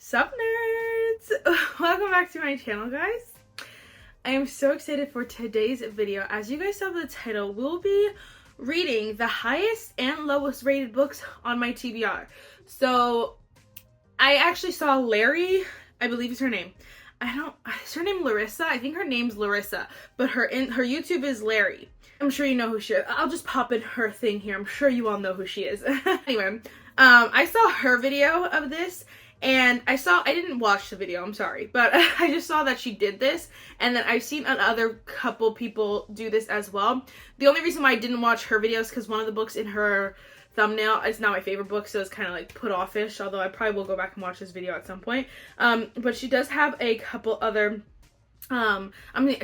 Sup nerds! Welcome back to my channel, guys. I am so excited for today's video. As you guys saw by the title, we'll be reading the highest and lowest rated books on my TBR. So I actually saw Larry, I believe is her name. Is her name Marissa? I think her name's Larissa, but her YouTube is Larry. I'm sure you know who she is. I'll just pop in her thing here. I'm sure you all know who she is. Anyway, I saw her video of this. And I didn't watch the video, I'm sorry, but I just saw that she did this, and then I've seen another couple people do this as well. The only reason why I didn't watch her video is because one of the books in her thumbnail is not my favorite book, so it's kind of like put off-ish, although I probably will go back and watch this video at some point. But she does have a couple other I've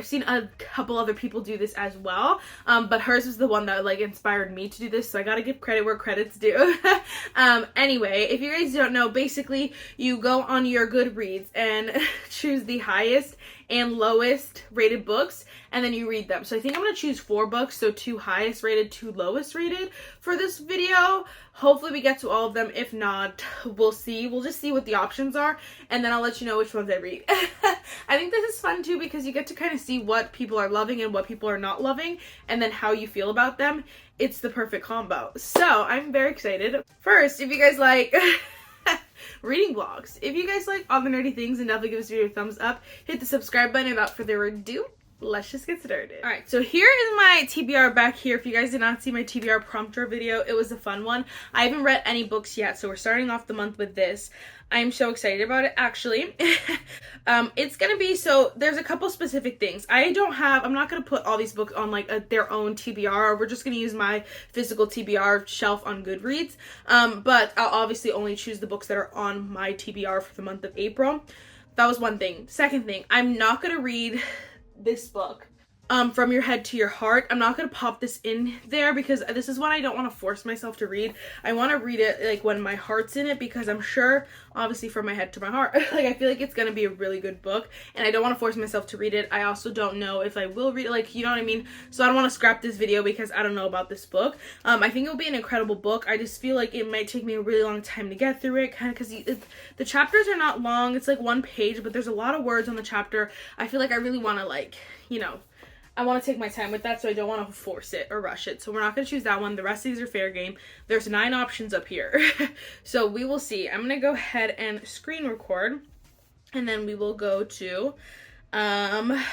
seen a couple other people do this as well, but hers was the one that like inspired me to do this, so I gotta give credit where credit's due. Anyway, if you guys don't know, basically you go on your Goodreads and choose the highest and lowest rated books, and then you read them. So I think I'm gonna choose 4 books, so 2 highest rated, 2 lowest rated for this video. Hopefully we get to all of them. If not, we'll see. We'll just see what the options are, and then I'll let you know which ones I read. I think this is fun too because you get to kind of see what people are loving and what people are not loving, and then how you feel about them. It's the perfect combo. So I'm very excited. First, if you guys like reading vlogs, if you guys like all the nerdy things, then definitely give this video a thumbs up. Hit the subscribe button. Without further ado, let's just get started. Alright, so here is my TBR back here. If you guys did not see my TBR prompter video, it was a fun one. I haven't read any books yet, so we're starting off the month with this. I'm so excited about it, actually. It's gonna be, so there's a couple specific things. I'm not gonna put all these books on like their own TBR. We're just gonna use my physical TBR shelf on Goodreads. But I'll obviously only choose the books that are on my TBR for the month of April. That was one thing. Second thing, I'm not gonna read this book, From Your Head to Your Heart. I'm not gonna pop this in there because this is one I don't want to force myself to read. I want to read it like when my heart's in it, because I'm sure, obviously, from my head to my heart, like I feel like it's gonna be a really good book, and I don't want to force myself to read it. I also don't know if I will read it, like, you know what I mean? So I don't want to scrap this video because I don't know about this book. I think it will be an incredible book. I just feel like it might take me a really long time to get through it, kind of because the chapters are not long. It's like 1 page, but there's a lot of words on the chapter. I feel like I really want to, like, you know, I want to take my time with that, so I don't want to force it or rush it. So we're not going to choose that one. The rest of these are fair game. There's 9 options up here. So we will see. I'm going to go ahead and screen record, and then we will go to, I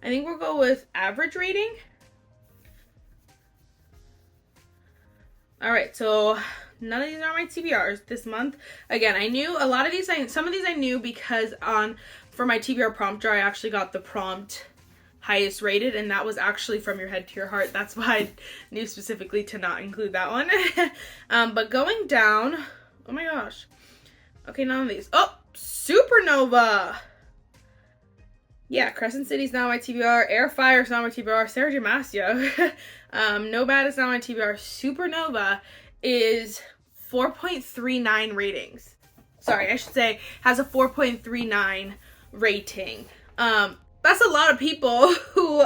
think we'll go with average rating. All right, so none of these are my TBRs this month. Again, I knew a lot of these, some of these I knew because for my TBR prompter, I actually got the prompt highest rated, and that was actually From Your Head to Your Heart. That's why I knew specifically to not include that one. But going down, oh my gosh. Okay, none of these. Oh, Supernova. Yeah, Crescent City's not my TBR. Air Fire's not my TBR. Sarah Damasio. No Bad is not my TBR. Supernova is 4.39 ratings. Sorry, I should say has a 4.39 rating. That's a lot of people who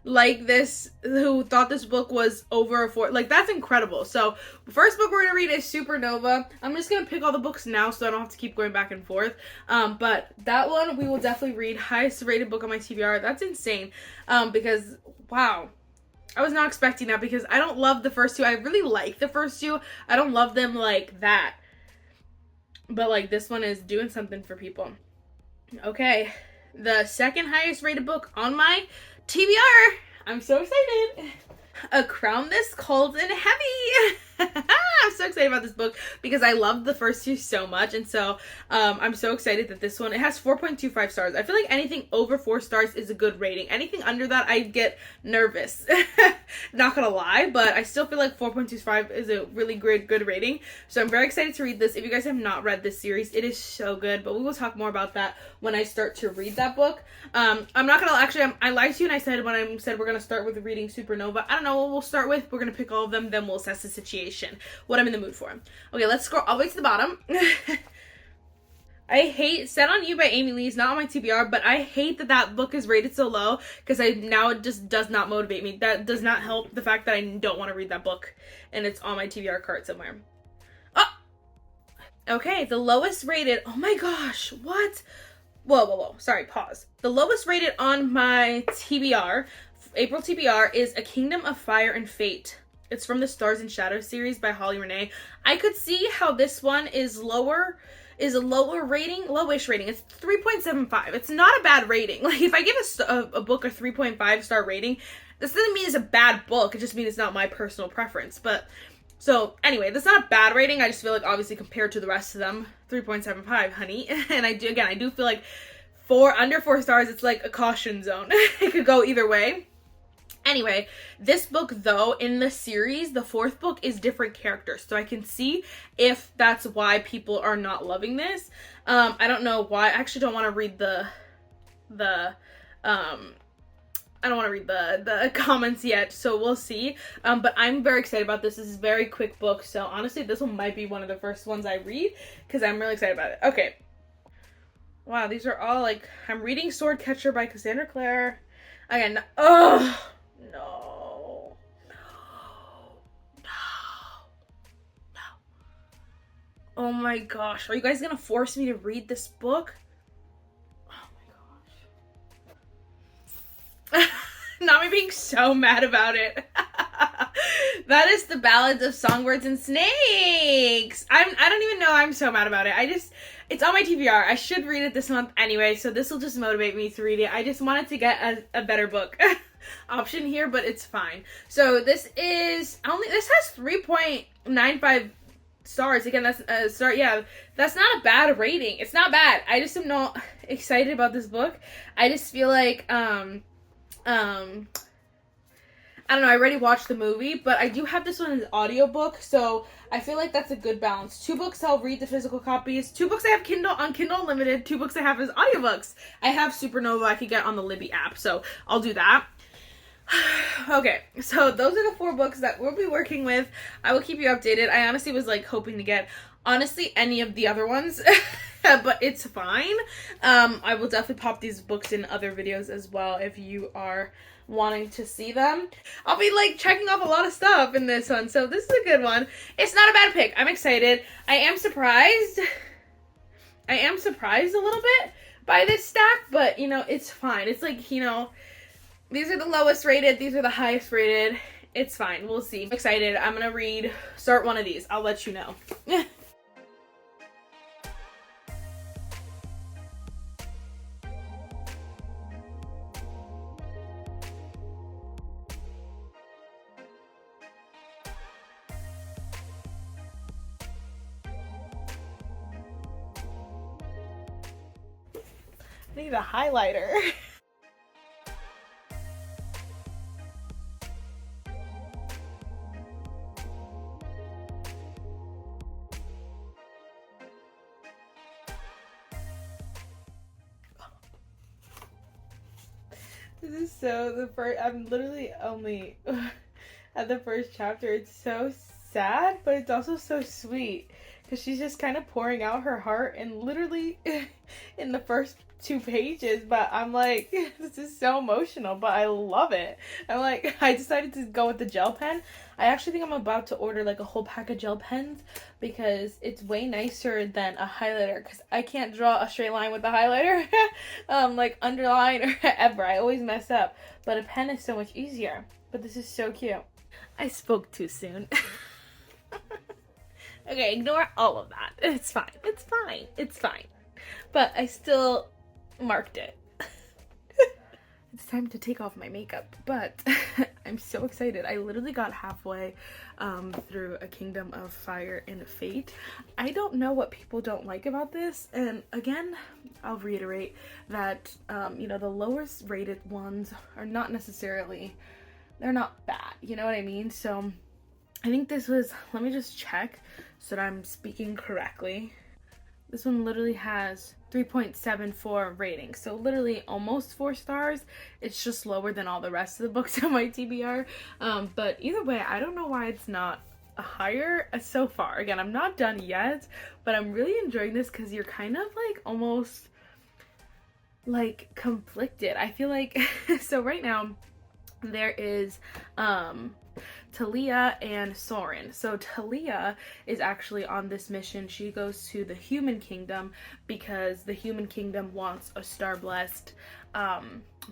like this, who thought this book was over a 4. Like, that's incredible. So first book we're gonna read is Supernova. I'm just gonna pick all the books now so I don't have to keep going back and forth. But that one we will definitely read. Highest rated book on my TBR. That's insane. Because wow, I was not expecting that because I don't love the first 2. I really like the first 2. I don't love them like that. But like this one is doing something for people. Okay. The second highest rated book on my TBR. I'm so excited. A Crown This Cold and Heavy. I'm so excited about this book because I loved the first 2 so much, and so I'm so excited that this one, it has 4.25 stars. I feel like anything over 4 stars is a good rating. Anything under that, I get nervous. Not gonna lie, but I still feel like 4.25 is a really good rating. So I'm very excited to read this. If you guys have not read this series, it is so good, but we will talk more about that when I start to read that book. I'm not gonna, actually, I lied to you and I said when I said we're gonna start with reading Supernova, I don't know what we'll start with. We're gonna pick all of them, then we'll assess the situation, what I'm in the mood for. Okay, let's scroll all the way to the bottom. I hate Set on You by Amy Lee is not on my TBR, but I hate that book is rated so low because now it just does not motivate me. That does not help the fact that I don't want to read that book and it's on my TBR cart somewhere. Oh! Okay, the lowest rated, oh my gosh, what? Whoa, sorry, pause. The lowest rated on my TBR, April TBR, is A Kingdom of Fire and Fate. It's from the Stars and Shadows series by Holly Renee. I could see how this one is lower, is a lower rating, lowish rating. It's 3.75. It's not a bad rating. Like, if I give a book a 3.5 star rating, this doesn't mean it's a bad book. It just means it's not my personal preference. But, so, anyway, that's not a bad rating. I just feel like, obviously, compared to the rest of them, 3.75, honey. And I do feel like under 4 stars, it's like a caution zone. It could go either way. Anyway, this book, though, in the series, the 4th book is different characters. So I can see if that's why people are not loving this. I don't know why. I actually don't want to read the comments yet, so we'll see. But I'm very excited about this. This is a very quick book, so honestly, this one might be one of the first ones I read, because I'm really excited about it. Okay. Wow, these are all, like, I'm reading Swordcatcher by Cassandra Clare. Again, no. Oh my gosh, are you guys gonna force me to read this book? Oh my gosh. Not me being so mad about it. That is The Ballads of Songbirds and Snakes. I don't even know I'm so mad about it. It's on my TBR. I should read it this month anyway, so this will just motivate me to read it. I just wanted to get a better book option here, but it's fine. So this has 3.95 stars. Again, that's that's not a bad rating. It's not bad. I just am not excited about this book. I just feel like I don't know, I already watched the movie, but I do have this one as an audiobook, so I feel like that's a good balance. 2 books I'll read the physical copies, 2 books I have on Kindle Unlimited, 2 books I have as audiobooks. I have Supernova I could get on the Libby app, so I'll do that. Okay, so those are the 4 books that we'll be working with. I will keep you updated. I honestly was like hoping to get any of the other ones, but it's fine. I will definitely pop these books in other videos as well if you are wanting to see them. I'll be like checking off a lot of stuff in this one, so this is a good one. It's not a bad pick. I'm excited. I am surprised a little bit by this stack, but you know, it's fine. It's like, you know, these are the lowest rated, these are the highest rated. It's fine. We'll see. I'm excited. I'm gonna start one of these. I'll let you know. I need a highlighter. This is I'm literally only at the first chapter. It's so sad, but it's also so sweet. Because she's just kind of pouring out her heart and literally in the first 2 pages, but I'm like, this is so emotional, but I love it. I'm like, I decided to go with the gel pen. I actually think I'm about to order like a whole pack of gel pens because it's way nicer than a highlighter, because I can't draw a straight line with a highlighter, like underline or ever. I always mess up, but a pen is so much easier. But this is so cute. I spoke too soon. Okay, ignore all of that. It's fine. It's fine. It's fine. But I still marked it. It's time to take off my makeup, but I'm so excited. I literally got halfway through A Kingdom of Fire and Fate. I don't know what people don't like about this, and again, I'll reiterate that, you know, the lowest rated ones are not necessarily, they're not bad, you know what I mean? So I think this was, let me just check so that I'm speaking correctly. This one literally has 3.74 rating, so literally almost 4 stars. It's just lower than all the rest of the books on my TBR. But either way, I don't know why it's not a higher so far. Again, I'm not done yet, but I'm really enjoying this because you're kind of like almost like conflicted. I feel like, so right now there is Talia and Soren. So Talia is actually on this mission. She goes to the human kingdom because the human kingdom wants a star-blessed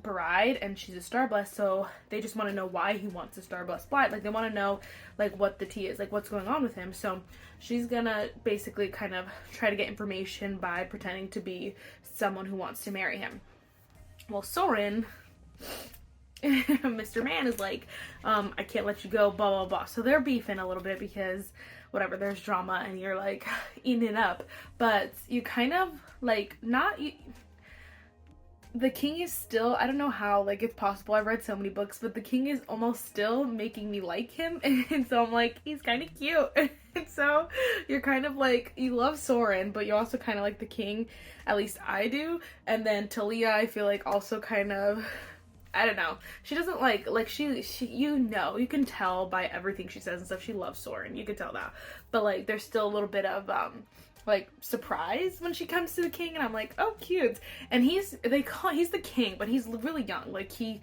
bride, and she's a star-blessed, so they just want to know why he wants a star-blessed bride. Like, they want to know, like, what the tea is, like, what's going on with him. So she's gonna basically kind of try to get information by pretending to be someone who wants to marry him. Well, Soren, Mr. Man, is like, I can't let you go, blah, blah, blah. So they're beefing a little bit because, whatever, there's drama and you're, like, eating it up. But you kind of, like, the king is still, I don't know how, like, it's possible. I've read so many books, but the king is almost still making me like him. And so I'm like, he's kind of cute. And so you're kind of like, you love Soren, but you also kind of like the king. At least I do. And then Talia, I feel like, also kind of, I don't know. She doesn't she you know, you can tell by everything she says and stuff. She loves Soren. You can tell that. But, like, there's still a little bit of, like, surprise when she comes to the king, and I'm like, oh, cute. And he's the king, but he's really young. Like, he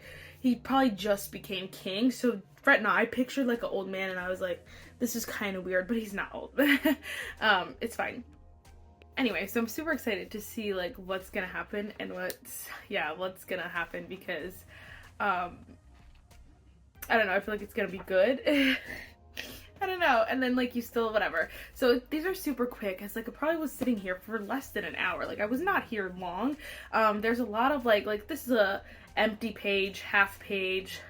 probably just became king. So right now I pictured, like, an old man, and I was like, this is kind of weird, but he's not old. It's fine. Anyway, so I'm super excited to see, like, what's gonna happen and what's gonna happen, because I don't know, I feel like it's gonna be good. I don't know. And then, like, you still, whatever. So these are super quick. It's like I probably was sitting here for less than an hour. Like, I was not here long. There's a lot of, like this is a empty page, half page,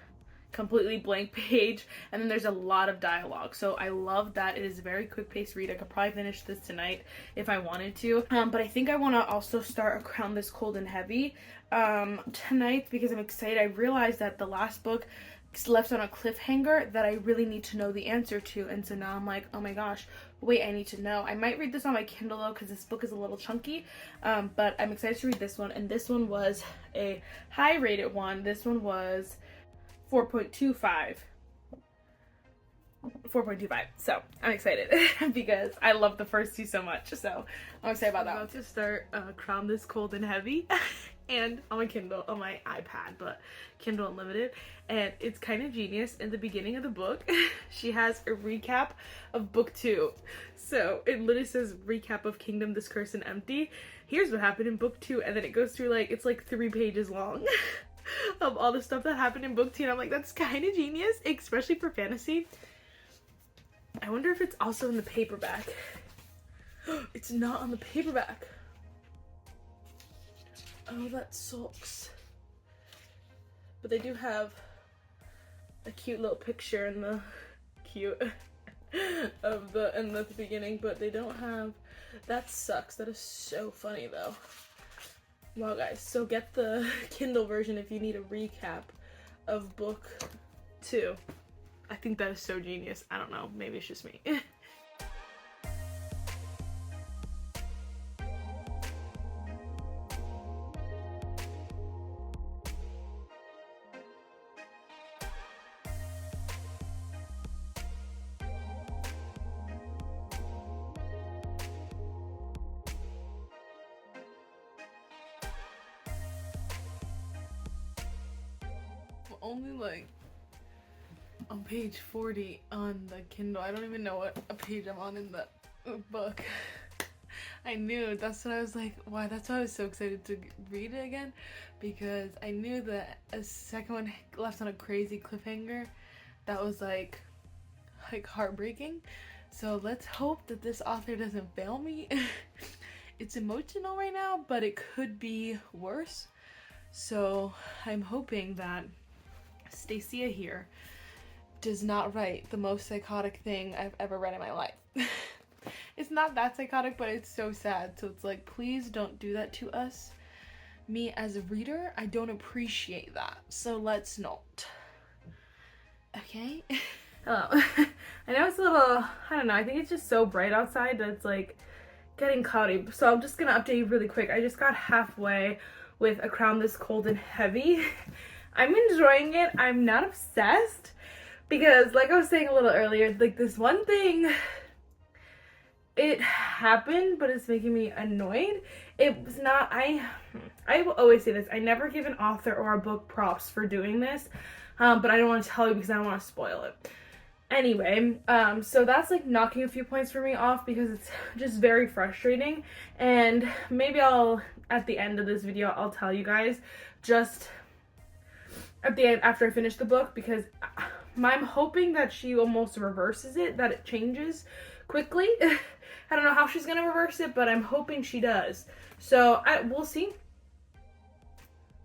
completely blank page, and then there's a lot of dialogue. So I love that. It is a very quick paced read. I could probably finish this tonight if I wanted to. But I think I want to also start A Crown This Cold and Heavy tonight, because I'm excited. I realized that the last book left on a cliffhanger that I really need to know the answer to, and so now I'm like, oh my gosh, wait, I need to know. I might read this on my Kindle though, because this book is a little chunky, but I'm excited to read this one. And this one was a high rated one. This one was 4.25, so I'm excited because I love the first two so much, so I'm excited about that. I'm about to start Crown This Cold and Heavy and on my Kindle, on my iPad, but Kindle Unlimited, and it's kind of genius. In the beginning of the book, she has a recap of book 2. So it literally says recap of Kingdom This Cursed and Empty. Here's what happened in book 2, and then it goes through, like, it's like 3 pages long of all the stuff that happened in book 2, and I'm like, that's kind of genius, especially for fantasy. I wonder if it's also in the paperback. It's not on the paperback. Oh, that sucks. But they do have a cute little picture in the of the in the beginning, but they don't have. That sucks. That is so funny though. Wow, guys. So get the Kindle version if you need a recap of book 2. I think that is so genius. I don't know. Maybe it's just me. Only like on page 40 on the Kindle. I don't even know what a page I'm on in the book. I knew, that's what I was like, why, that's why I was so excited to read it again, because I knew that a second one left on a crazy cliffhanger that was like heartbreaking. So let's hope that this author doesn't fail me. It's emotional right now, but it could be worse. So I'm hoping that Stacia here does not write the most psychotic thing I've ever read in my life. It's not that psychotic, but it's so sad. So it's like, please don't do that to us. Me as a reader, I don't appreciate that. So let's not. Okay? Hello. I know it's a little, I don't know, I think it's just so bright outside that it's like getting cloudy. So I'm just gonna update you really quick. I just got halfway with A Crown This Cold and Heavy. I'm enjoying it. I'm not obsessed because, like I was saying a little earlier, like this one thing, it happened, but it's making me annoyed. It was not, I will always say this, I never give an author or a book props for doing this, but I don't want to tell you because I don't want to spoil it. Anyway, so that's like knocking a few points for me off because it's just very frustrating, and maybe at the end of this video, I'll tell you guys just at the end after I finish the book, because I'm hoping that she almost reverses it, that it changes quickly. I don't know how she's gonna reverse it, but I'm hoping she does. So we'll see.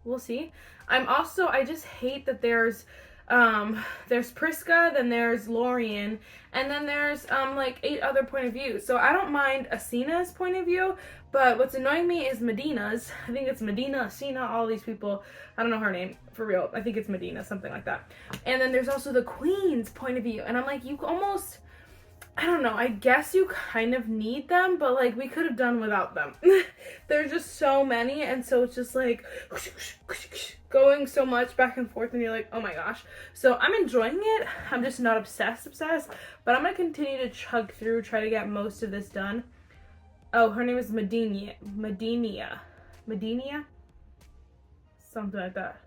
We'll see. I just hate that there's Priska, then there's Lorien, and then there's like 8 other point of views. So I don't mind Asina's point of view, but what's annoying me is Medina's. I think it's Medina, Asina, all these people. I don't know her name for real. I think it's Medina, something like that. And then there's also the Queen's point of view, and I'm like, you almost, I don't know, I guess you kind of need them, but like we could have done without them. There's just so many, and so it's just like going so much back and forth, and you're like, oh my gosh. So I'm enjoying it. I'm just not obsessed, but I'm gonna continue to chug through, try to get most of this done. Oh, her name is Medina, something like that.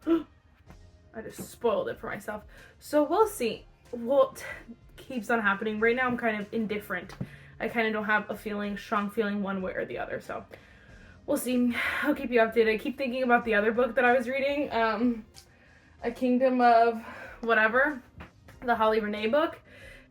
I just spoiled it for myself. So we'll see what keeps on happening. Right now I'm kind of indifferent. I kind of don't have a strong feeling one way or the other, so we'll see. I'll keep you updated. I keep thinking about the other book that I was reading, A Kingdom of whatever, the Holly Renee book,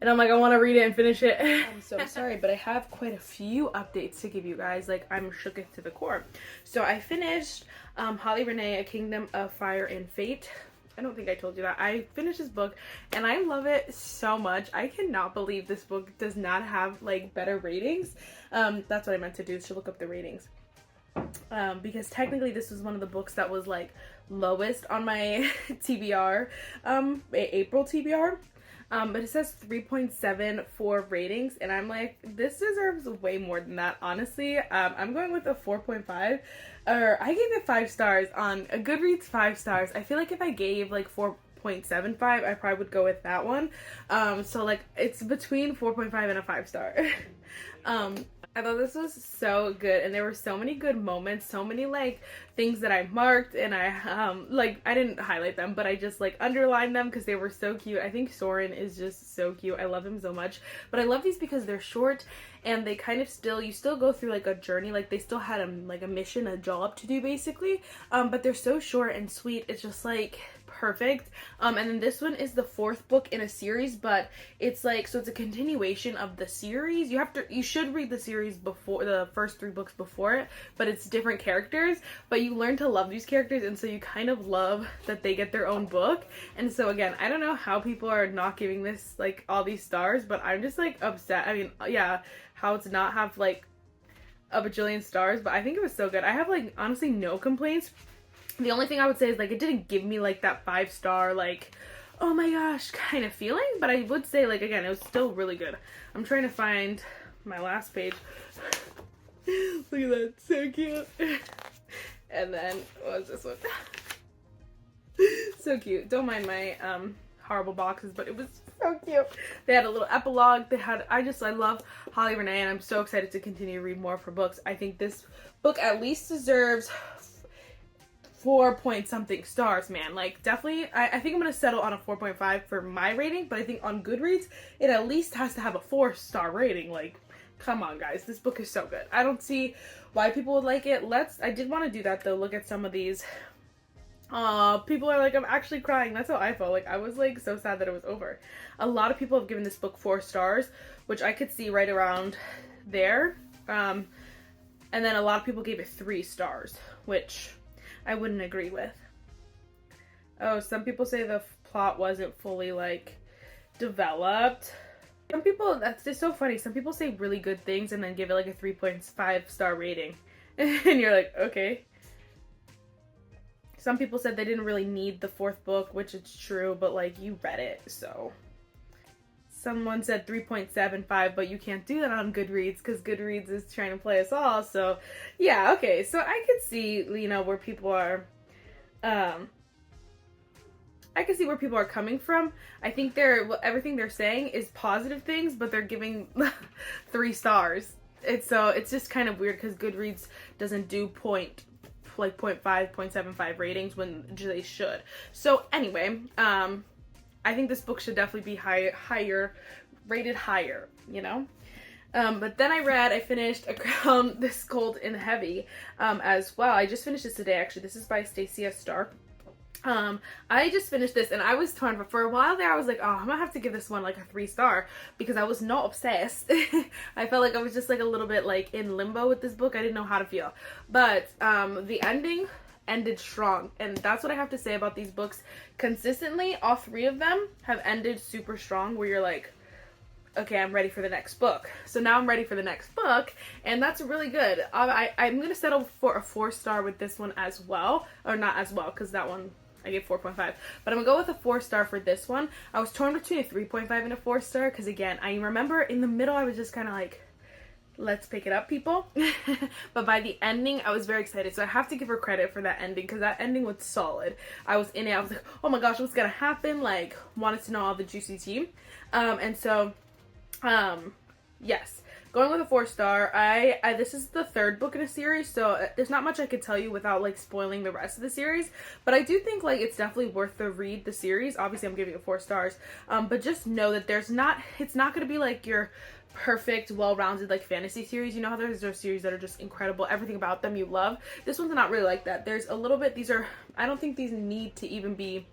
and I'm like, I want to read it and finish it. I'm so sorry, but I have quite a few updates to give you guys. Like, I'm shook to the core. So I finished Holly Renee, A Kingdom of Fire and Fate. I don't think I told you that. I finished this book and I love it so much. I cannot believe this book does not have like better ratings. That's what I meant to do, is to look up the ratings. Because technically this was one of the books that was like lowest on my TBR, April TBR. But it says 3.7 for ratings, and I'm like, this deserves way more than that, honestly. I'm going with a 4.5, or I gave it 5 stars on a Goodreads, 5 stars. I feel like if I gave like 4.75, I probably would go with that one. So like it's between 4.5 and a 5 star. I thought this was so good, and there were so many good moments, so many like things that I marked, and I like, I didn't highlight them, but I just like underlined them because they were so cute. I think Soren is just so cute. I love him so much. But I love these because they're short, and they kind of you still go through like a journey, like they still had like a mission, a job to do basically, but they're so short and sweet. It's just like perfect. And then this one is the 4th book in a series, but it's like, so it's a continuation of the series. You should read the series before, the first 3 books before it, but it's different characters, but you learn to love these characters, and so you kind of love that they get their own book. And so again, I don't know how people are not giving this like all these stars, but I'm just like upset. I mean, yeah, how it's not have like a bajillion stars, but I think it was so good. I have like honestly no complaints. The only thing I would say is like it didn't give me like that 5-star like, oh my gosh kind of feeling, but I would say like, again, it was still really good. I'm trying to find my last page. Look at that, so cute. And then what was this one? So cute. Don't mind my horrible boxes, but it was so cute. They had a little epilogue. I love Holly Renee, and I'm so excited to continue to read more of her books. I think this book at least deserves 4 point something stars, man. Like, definitely, I think I'm gonna settle on a 4.5 for my rating, but I think on Goodreads, it at least has to have a 4-star rating. Like, come on, guys. This book is so good. I don't see why people would like it. I did want to do that, though. Look at some of these. People are like, I'm actually crying. That's how I felt. Like, I was, like, so sad that it was over. A lot of people have given this book 4 stars, which I could see right around there. And then a lot of people gave it 3 stars, which I wouldn't agree with. Oh, some people say the plot wasn't fully like developed. Some people, that's just so funny. Some people say really good things and then give it like a 3.5-star rating. And you're like, okay. Some people said they didn't really need the 4th book, which is true, but like you read it, so. Someone said 3.75, but you can't do that on Goodreads because Goodreads is trying to play us all. So, yeah, okay. So I could see, you know, where people are, I can see where people are coming from. I think everything they're saying is positive things, but they're giving 3 stars. It's just kind of weird because Goodreads doesn't do 0.5, 0.75 ratings when they should. So anyway, I think this book should definitely be higher, rated higher, you know? But then I finished A Crown This Cold and Heavy, as well. I just finished this today, actually. This is by Stacia Stark. I just finished this and I was torn, but for a while there I was like, oh, I'm gonna have to give this one like a 3-star because I was not obsessed. I felt like I was just like a little bit like in limbo with this book. I didn't know how to feel. But the ending ended strong, and that's what I have to say about these books. Consistently, all 3 of them have ended super strong where you're like, okay, I'm ready for the next book. So now I'm ready for the next book, and that's really good. I'm going to settle for a 4-star with this one as well. Or not as well, because that one I gave 4.5. But I'm going to go with a 4-star for this one. I was torn between a 3.5 and a 4-star, because again, I remember in the middle I was just kind of like, let's pick it up, people. But by the ending, I was very excited. So I have to give her credit for that ending, because that ending was solid. I was in it. I was like, oh my gosh, what's going to happen? Like, wanted to know all the juicy tea. And so... yes, going with a 4-star. This is the 3rd book in a series, so there's not much I could tell you without like spoiling the rest of the series, but I do think like it's definitely worth the read, the series. Obviously I'm giving it 4 stars, but just know that it's not going to be like your perfect, well-rounded like fantasy series. You know how there's those series that are just incredible, everything about them you love. This one's not really like that. There's a little bit, I don't think these need to even be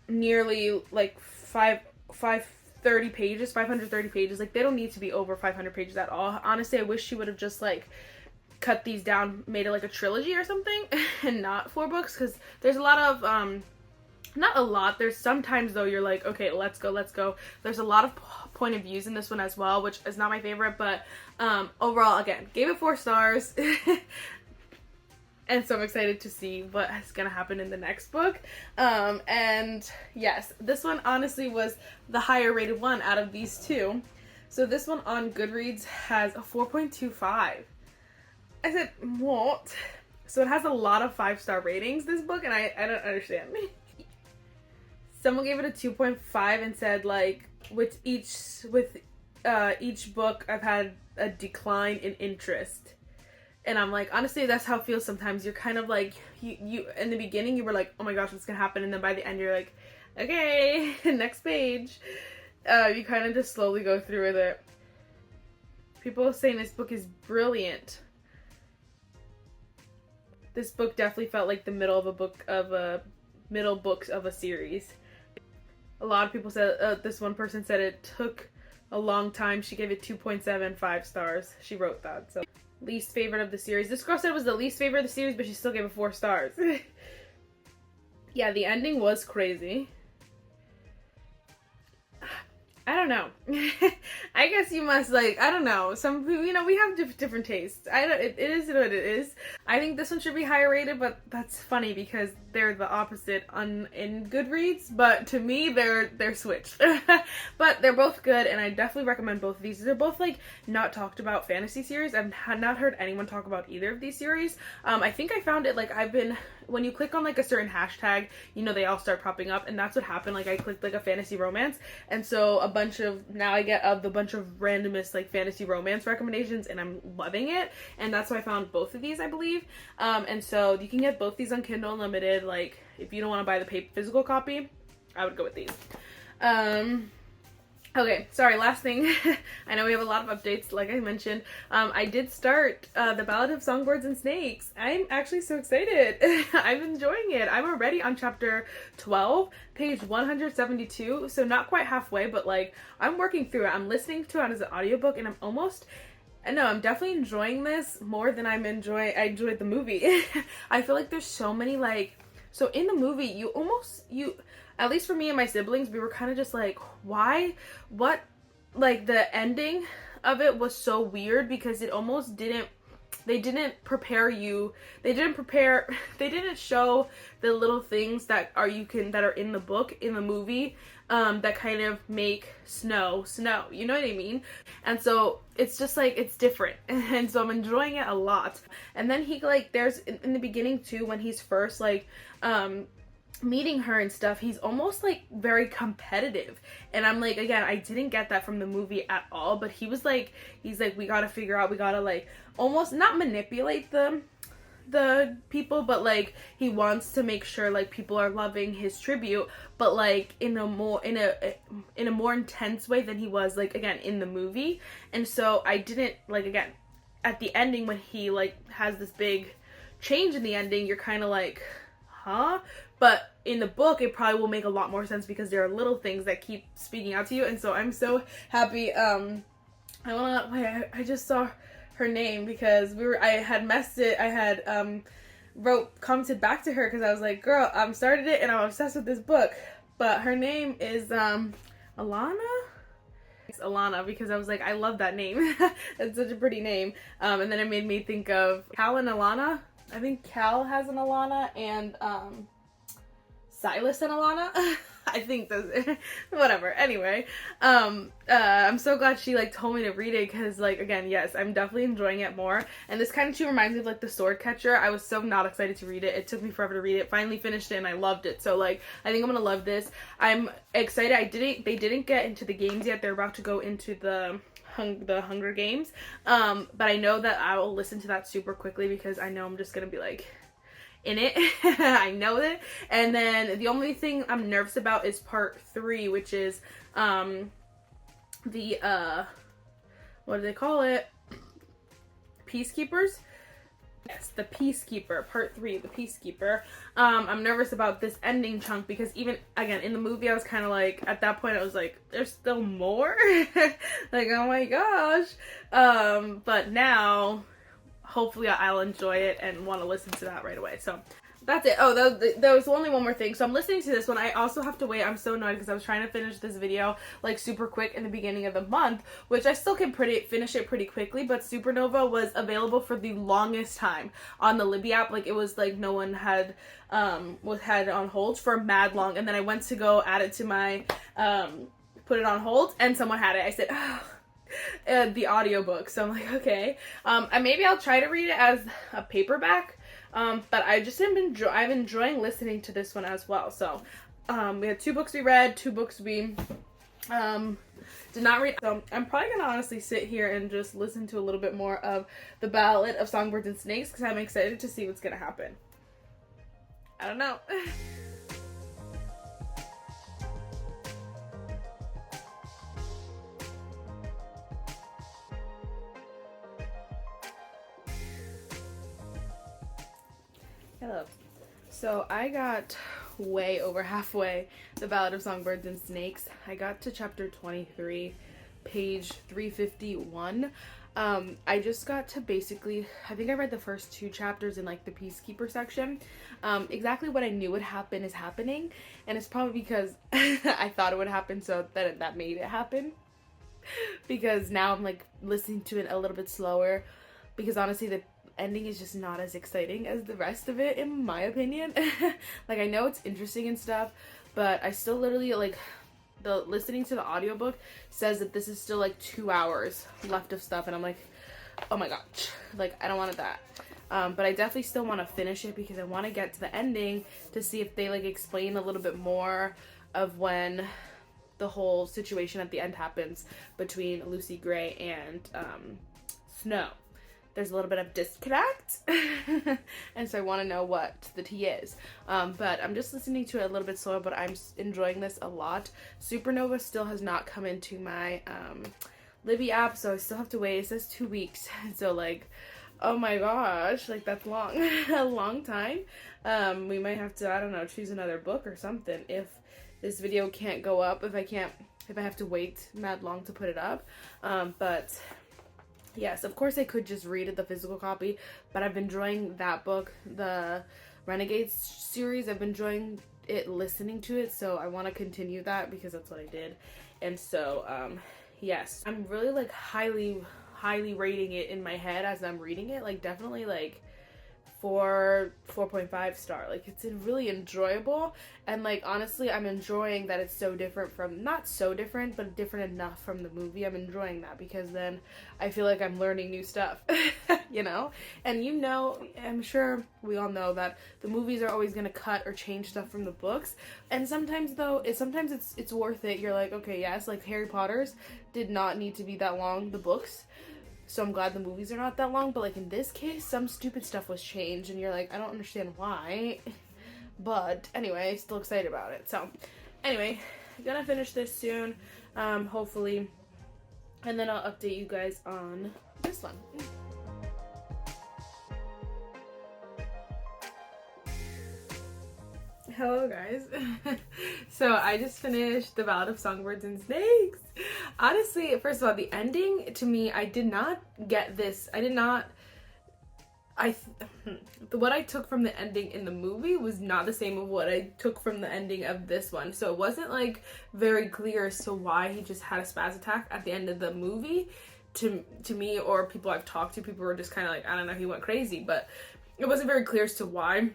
nearly like 530 pages. Like, they don't need to be over 500 pages at all. Honestly, I wish she would have just like cut these down, made it like a trilogy or something and not 4 books, because there's a lot of not a lot, there's sometimes though you're like, okay, let's go. There's a lot of point of views in this one as well, which is not my favorite, but overall, again, gave it 4 stars. And so I'm excited to see what is going to happen in the next book. And yes, this one honestly was the higher rated one out of these 2. So this one on Goodreads has a 4.25. I said, what? So it has a lot of 5-star ratings, this book, and I don't understand. Someone gave it a 2.5 and said like, with each book I've had a decline in interest. And I'm like, honestly, that's how it feels sometimes. You're kind of like, you in the beginning, you were like, oh my gosh, what's gonna happen? And then by the end, you're like, okay, next page. You kind of just slowly go through with it. People are saying this book is brilliant. This book definitely felt like the middle books of a series. A lot of people said, this one person said it took a long time. She gave it 2.75 stars. She wrote that, so. Least favorite of the series. This girl said it was the least favorite of the series, but she still gave it 4 stars. Yeah, the ending was crazy. I don't know. I guess you must like, I don't know. Some people, you know, we have different tastes. It is what it is. I think this one should be higher rated, but that's funny because they're the opposite in Goodreads. But to me, they're switched. But they're both good, and I definitely recommend both of these. They're both like not talked about fantasy series. I've not heard anyone talk about either of these series. I think I found it like when you click on like a certain hashtag, you know, they all start popping up, and that's what happened. Like I clicked like a fantasy romance, and so now I get a bunch of randomest like fantasy romance recommendations, and I'm loving it, and that's why I found both of these, I believe. And so you can get both these on Kindle Unlimited. Like if you don't want to buy the physical copy, I would go with these. Okay, sorry, last thing. I know we have a lot of updates, like I mentioned. I did start The Ballad of Songbirds and Snakes. I'm actually so excited. I'm enjoying it. I'm already on chapter 12, page 172, so not quite halfway, but like, I'm working through it. I'm listening to it as an audiobook, and I'm definitely enjoying this more than I enjoyed the movie. I feel like there's so many, like, so in the movie, at least for me and my siblings, we were kind of just like, why? What? Like, the ending of it was so weird because it almost they didn't show the little things that are in the book, in the movie, that kind of make snow, you know what I mean? And so it's just like, it's different, and so I'm enjoying it a lot. And then he like, there's in the beginning too, when he's first like meeting her and stuff, he's almost like very competitive, and I'm like, again, I didn't get that from the movie at all, but he's like, we gotta figure out, we gotta like almost not manipulate them, the people, but like he wants to make sure like people are loving his tribute, but like in a more intense way than he was like again in the movie. And so I didn't like, again, at the ending when he like has this big change in the ending, you're kind of like, huh? But in the book it probably will make a lot more sense because there are little things that keep speaking out to you. And so I'm so happy. I just saw her name because I had commented back to her because I was like, girl, started it and I'm obsessed with this book. But her name is Alana? It's Alana, because I was like, I love that name. It's such a pretty name. And then it made me think of Cal and Alana. I think Cal has an Alana and Silas and Alana. I think those, whatever. Anyway, I'm so glad she like told me to read it because like, again, yes, I'm definitely enjoying it more. And this kind of too reminds me of like The Sword Catcher. I was so not excited to read it. It took me forever to read it. Finally finished it and I loved it. So like, I think I'm gonna love this. I'm excited. They didn't get into the games yet. They're about to go into the Hunger Games. But I know that I will listen to that super quickly because I know I'm just gonna be like in it. I know it. And then the only thing I'm nervous about is part 3, which is the what do they call it? Peacekeepers? Yes, the Peacekeeper, part 3, the Peacekeeper. I'm nervous about this ending chunk because even, again, in the movie I was kind of like, at that point I was like, there's still more? Like, oh my gosh. But now hopefully I'll enjoy it and want to listen to that right away. So that's it. Oh, there was only one more thing. So I'm listening to this one. I also have to wait. I'm so annoyed because I was trying to finish this video like super quick in the beginning of the month, which I still can finish it pretty quickly, but Supernova was available for the longest time on the Libby app. Like, it was like no one had had it on hold for mad long, and then I went to go add it to my put it on hold and someone had it. I said, oh, the audiobook. So I'm like, okay. And maybe I'll try to read it as a paperback. But I just I'm enjoying listening to this one as well. So, we had 2 books we read, 2 books we, did not read. So I'm probably gonna honestly sit here and just listen to a little bit more of The Ballad of Songbirds and Snakes because I'm excited to see what's gonna happen. I don't know. Hello. So I got way over halfway The Ballad of Songbirds and Snakes. I got to chapter 23, page 351. I just got to basically, I think I read the first 2 chapters in like the Peacekeeper section. Exactly what I knew would happen is happening, and it's probably because I thought it would happen, so that made it happen. Because now I'm like listening to it a little bit slower, because honestly the ending is just not as exciting as the rest of it, in my opinion. Like, I know it's interesting and stuff, but I still literally, like, listening to the audiobook says that this is still like 2 hours left of stuff, and I'm like, oh my gosh, like, I don't want that. But I definitely still want to finish it because I want to get to the ending to see if they like explain a little bit more of when the whole situation at the end happens between Lucy Gray and Snow. There's a little bit of disconnect, and so I want to know what the tea is. But I'm just listening to it a little bit slower, but I'm enjoying this a lot. Supernova still has not come into my Libby app, so I still have to wait. It says 2 weeks, so like, oh my gosh, like that's long, a long time. We might have to, I don't know, choose another book or something if this video can't go up, if I have to wait mad long to put it up. But yes, of course I could just read it, the physical copy, but I've been enjoying that book, the Renegades series. I've been enjoying it, listening to it, so I want to continue that because that's what I did. And so, yes, I'm really like highly rating it in my head as I'm reading it, like definitely like 4.5 star. Like, it's really enjoyable, and like honestly I'm enjoying that it's so different from, not so different, but different enough from the movie. I'm enjoying that because then I feel like I'm learning new stuff. You know, and you know, I'm sure we all know that the movies are always going to cut or change stuff from the books, and sometimes though it's worth it. You're like, okay, yes, like Harry Potter's did not need to be that long, the books, So I'm glad the movies are not that long, but like in this case, some stupid stuff was changed and you're like, I don't understand why. But anyway, still excited about it. So anyway, gonna finish this soon, hopefully, and then I'll update you guys on this one. Hello guys. So I just finished The Ballad of Songbirds and Snakes. Honestly, first of all, the ending to me, I did not get this. What I took from the ending in the movie was not the same of what I took from the ending of this one. So it wasn't like very clear as to why he just had a spaz attack at the end of the movie. To me, or people I've talked to, people were just kind of like, I don't know, he went crazy, but it wasn't very clear as to why.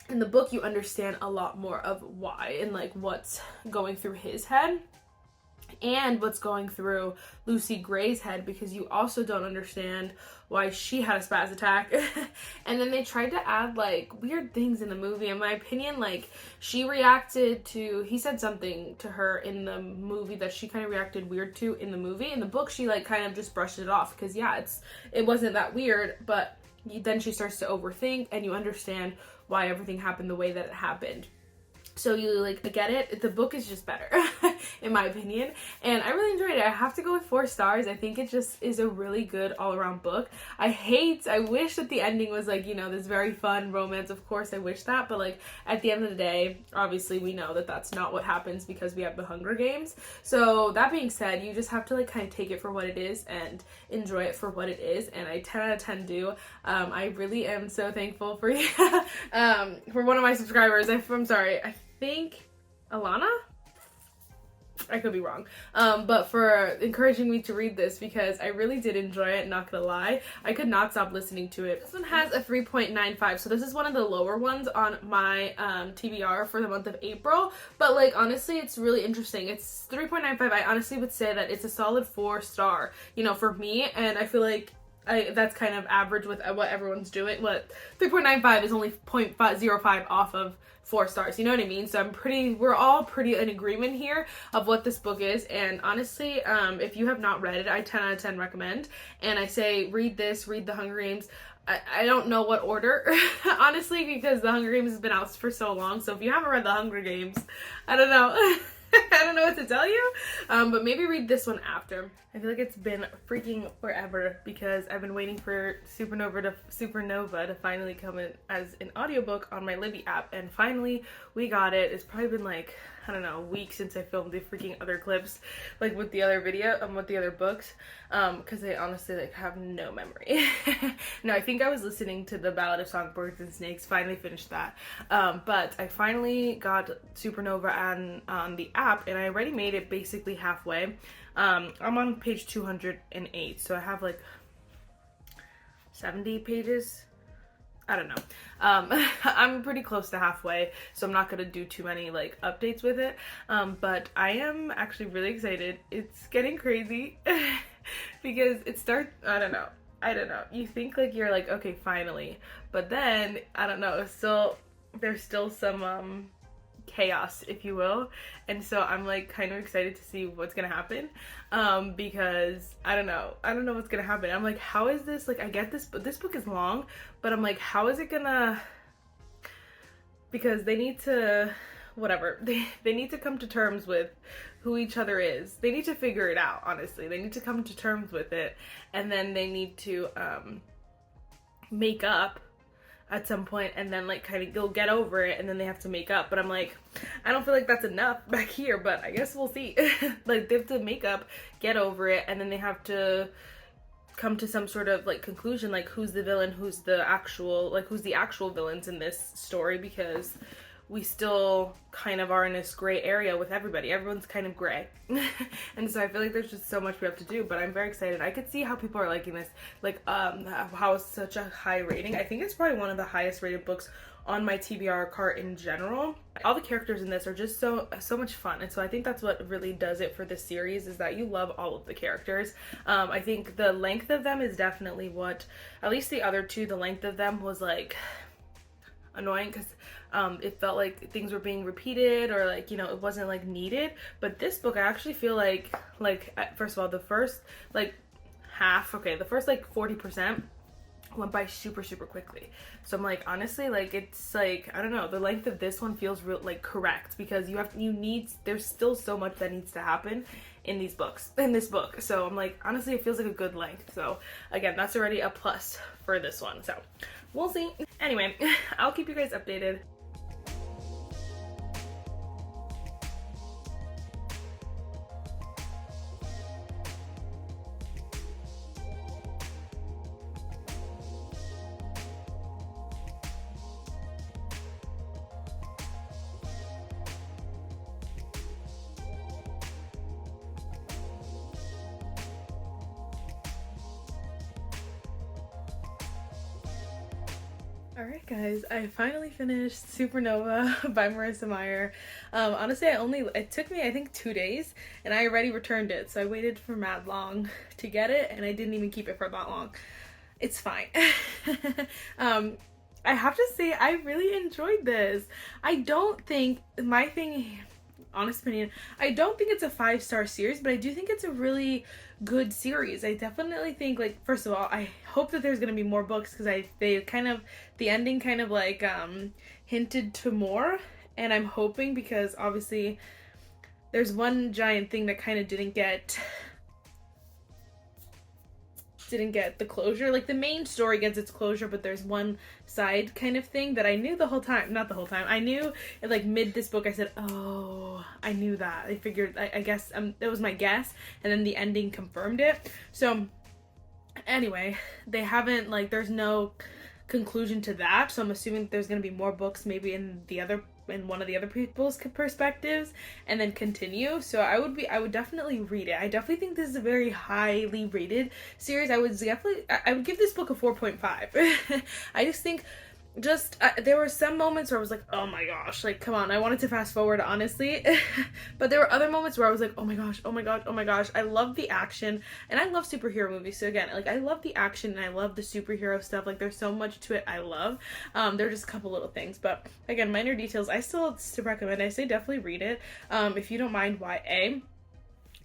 In the book, you understand a lot more of why and like what's going through his head and what's going through Lucy Gray's head, because you also don't understand why she had a spaz attack. And then they tried to add like weird things in the movie. In my opinion, like he said something to her in the movie that she kind of reacted weird to in the movie. In the book, she like kind of just brushed it off because it wasn't that weird, but then she starts to overthink and you understand why everything happened the way that it happened. So you like get it. The book is just better in my opinion, and I really enjoyed it. I have to go with 4 stars. I think it just is a really good all-around book. I wish that the ending was like, you know, this very fun romance. Of course I wish that, but like at the end of the day, obviously we know that that's not what happens because we have the Hunger Games. So that being said, you just have to like kind of take it for what it is and enjoy it for what it is, and I 10 out of 10 do. I really am so thankful for you. For one of my subscribers, I'm sorry, I think Alana? I could be wrong. But for encouraging me to read this, because I really did enjoy it, not gonna lie. I could not stop listening to it. This one has a 3.95, so this is one of the lower ones on my TBR for the month of April. But like honestly, it's really interesting. It's 3.95. I honestly would say that it's a solid 4-star, you know, for me, and I feel like that's kind of average with what everyone's doing. What 3.95 is only 0.05 off of 4 stars, you know what I mean? So we're all pretty in agreement here of what this book is. And honestly, if you have not read it, I 10 out of 10 recommend. And I say read this, read The Hunger Games. I don't know what order, honestly, because The Hunger Games has been out for so long. So if you haven't read The Hunger Games, I don't know. I don't know what to tell you, but maybe read this one after. I feel like it's been freaking forever because I've been waiting for Supernova to finally come in as an audiobook on my Libby app, and finally we got it. It's probably been like, I don't know, a week since I filmed the freaking other clips, like with the other with the other books, because I honestly like have no memory. No, I think I was listening to The Ballad of Songbirds and Snakes, finally finished that, but I finally got Supernova on the app, and I already made it basically halfway. I'm on page 208, so I have like 70 pages. I don't know. I'm pretty close to halfway, so I'm not gonna do too many like updates with it. But I am actually really excited. It's getting crazy because it starts. I don't know. You think like you're like, okay, finally, but then I don't know. There's still some chaos, if you will, and so I'm like kind of excited to see what's gonna happen, because I don't know what's gonna happen. I'm like, how is this, like, I get this, but this book is long, but I'm like, how is it gonna, because they need to, whatever, they need to come to terms with who each other is. They need to figure it out, honestly. They need to come to terms with it, and then they need to make up at some point, and then like kind of go get over it, and then they have to make up. But I'm like, I don't feel like that's enough back here, but I guess we'll see. Like they have to make up, get over it, and then they have to come to some sort of like conclusion, like who's the villain, who's the actual villains in this story, because we still kind of are in this gray area with everybody. Everyone's kind of gray. And so I feel like there's just so much we have to do, but I'm very excited. I could see how people are liking this, like how it's such a high rating. I think it's probably one of the highest rated books on my TBR cart in general. All the characters in this are just so much fun, and so I think that's what really does it for this series, is that you love all of the characters. I think the length of them is definitely what, at least the other two, the length of them was like annoying, because it felt like things were being repeated, or like, you know, it wasn't like needed. But this book, I actually feel like first of all, the first like half, okay, the first like 40% went by super quickly. So I'm like, honestly, like, it's like, I don't know, the length of this one feels real like correct, because there's still so much that needs to happen in this book. So I'm like, honestly, it feels like a good length. So again, that's already a plus for this one. So we'll see. Anyway, I'll keep you guys updated. Alright guys, I finally finished Supernova by Marissa Meyer. Honestly, it took me I think 2 days, and I already returned it, so I waited for mad long to get it, and I didn't even keep it for that long. It's fine. I have to say, I really enjoyed this. I don't think, honest opinion, I don't think it's a 5-star series, but I do think it's a really good series. I definitely think, like, first of all, I hope that there's gonna be more books, because the ending kind of like hinted to more, and I'm hoping, because obviously there's one giant thing that kind of didn't get the closure. Like, the main story gets its closure, but there's one side kind of thing that I knew the whole time. Not the whole time. I knew at like mid this book, I said, oh, I knew that. I figured, I guess, that was my guess. And then the ending confirmed it. So anyway, they haven't, like, there's no conclusion to that. So I'm assuming there's going to be more books maybe in one of the other people's perspectives, and then continue. So I would definitely read it. I definitely think this is a very highly rated series. I would give this book a 4.5. I just think there were some moments where I was like, oh my gosh, like, come on. I wanted to fast forward, honestly. But there were other moments where I was like, oh my gosh, oh my gosh, oh my gosh. I love the action, and I love superhero movies. So again, like, I love the action, and I love the superhero stuff. Like, there's so much to it I love. There are just a couple little things, but again, minor details. I still recommend. I say definitely read it. If you don't mind YA.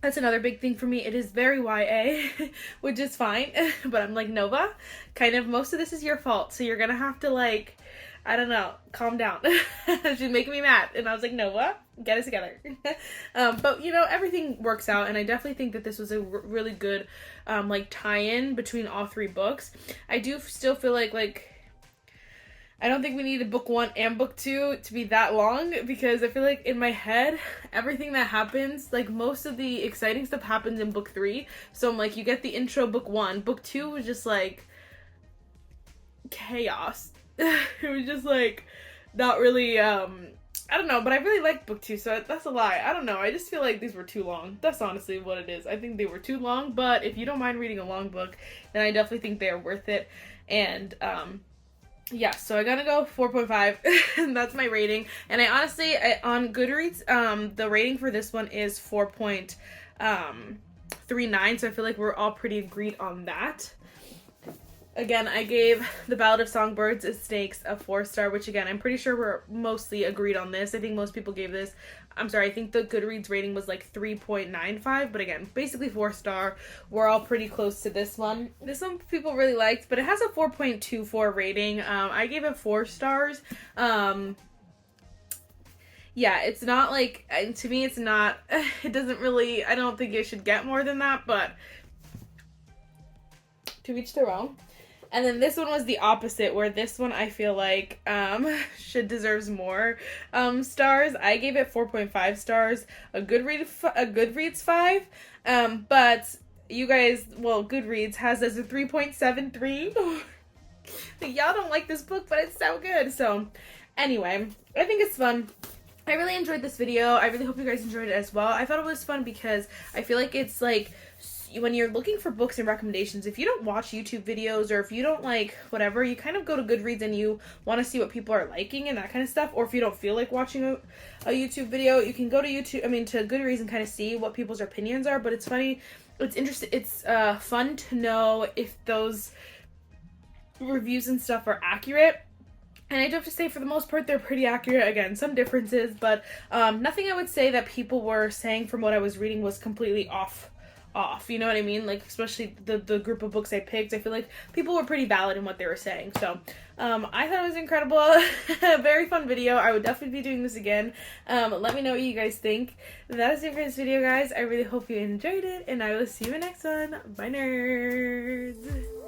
That's another big thing for me. It is very YA, which is fine. But I'm like, Nova, kind of most of this is your fault. So you're going to have to, like, I don't know, calm down. She's making me mad. And I was like, Nova, get it together. But, you know, everything works out. And I definitely think that this was a really good, like, tie-in between all three books. I do still feel like, I don't think we needed book 1 and book 2 to be that long, because I feel like in my head, everything that happens, like, most of the exciting stuff happens in book 3. So I'm like, you get the intro book 1. Book 2 was just like chaos. It was just like not really, I don't know, but I really liked book 2, so that's a lie. I don't know. I just feel like these were too long. That's honestly what it is. I think they were too long, but if you don't mind reading a long book, then I definitely think they are worth it. And, yeah, so I gotta go 4.5. That's my rating. And I honestly, on Goodreads, the rating for this one is 4.39, so I feel like we're all pretty agreed on that. Again, I gave The Ballad of Songbirds and Snakes a 4-star, which again, I'm pretty sure we're mostly agreed on this. I think most people gave this, I'm sorry, I think the Goodreads rating was like 3.95, but again, basically 4-star. We're all pretty close to this one. This one people really liked, but it has a 4.24 rating. I gave it 4 stars. Yeah, it's not like, to me, it's not, it doesn't really, I don't think it should get more than that, but to each their own. And then this one was the opposite, where this one I feel like deserves more stars. I gave it 4.5 stars, a Goodreads 5, but you guys, well, Goodreads has as a 3.73. Y'all don't like this book, but it's so good. So anyway, I think it's fun. I really enjoyed this video. I really hope you guys enjoyed it as well. I thought it was fun because I feel like it's like, when you're looking for books and recommendations, if you don't watch YouTube videos, or if you don't like whatever, you kind of go to Goodreads and you want to see what people are liking and that kind of stuff. Or if you don't feel like watching a YouTube video, you can go to to Goodreads and kind of see what people's opinions are. But it's funny, it's interesting, it's fun to know if those reviews and stuff are accurate. And I do have to say, for the most part, they're pretty accurate. Again, some differences, but nothing I would say that people were saying from what I was reading was completely off off, you know what I mean? Like, especially the group of books I picked, I feel like people were pretty valid in what they were saying. So I thought it was incredible. A very fun video. I would definitely be doing this again. Let me know what you guys think. That is it for this video, guys. I really hope you enjoyed it, and I will see you in the next one. Bye, nerds!